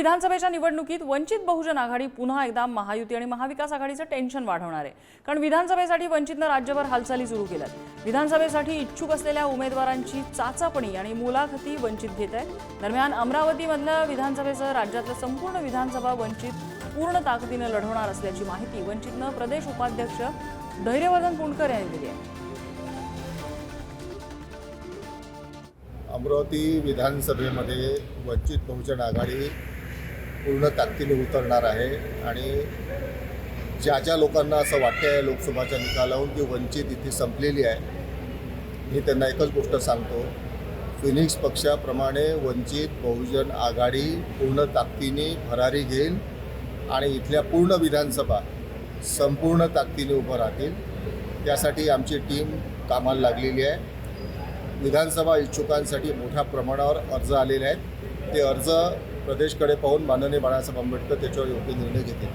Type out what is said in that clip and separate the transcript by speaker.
Speaker 1: विधानसभेच्या निवडणुकीत वंचित बहुजन आघाडी पुन्हा एकदा महायुती आणि महाविकास आघाडीचं टेन्शन वाढवणार आहे। कारण विधानसभेसाठी वंचितनं राज्यभर हालचाली सुरू केल्यात। विधानसभेसाठी इच्छुक असलेल्या उमेदवारांची चाचपणी आणि मुलाखती वंचित घेत आहे। दरम्यान अमरावतीमधल्या विधानसभेसह राज्यातलं संपूर्ण विधानसभा वंचित पूर्ण ताकदीनं लढवणार असल्याची माहिती वंचितनं प्रदेश उपाध्यक्ष धैर्यवर्धन पुणकर यांनी दिली आहे।
Speaker 2: अमरावती विधानसभेमध्ये वंचित बहुजन आघाडी पूर्ण ताकदीने उतरणार आहे आणि ज्या लोकांना असं वाटतं आहे लोकसभाच्या निकालावरून की वंचित इथे संपलेली आहे, मी त्यांना एकच गोष्ट सांगतो, फिनिक्स पक्षाप्रमाणे वंचित बहुजन आघाडी पूर्ण ताकदीने भरारी घेईल आणि इथल्या पूर्ण विधानसभा संपूर्ण ताकदीने उभं राहतील। त्यासाठी आमची टीम कामाला लागलेली आहे। विधानसभा इच्छुकांसाठी मोठ्या प्रमाणावर अर्ज आलेले आहेत। ते अर्ज प्रदेशकडे पाहून माननीय बाळासाहेब आंबेडकर त्याच्यावर योग्य निर्णय घेतील।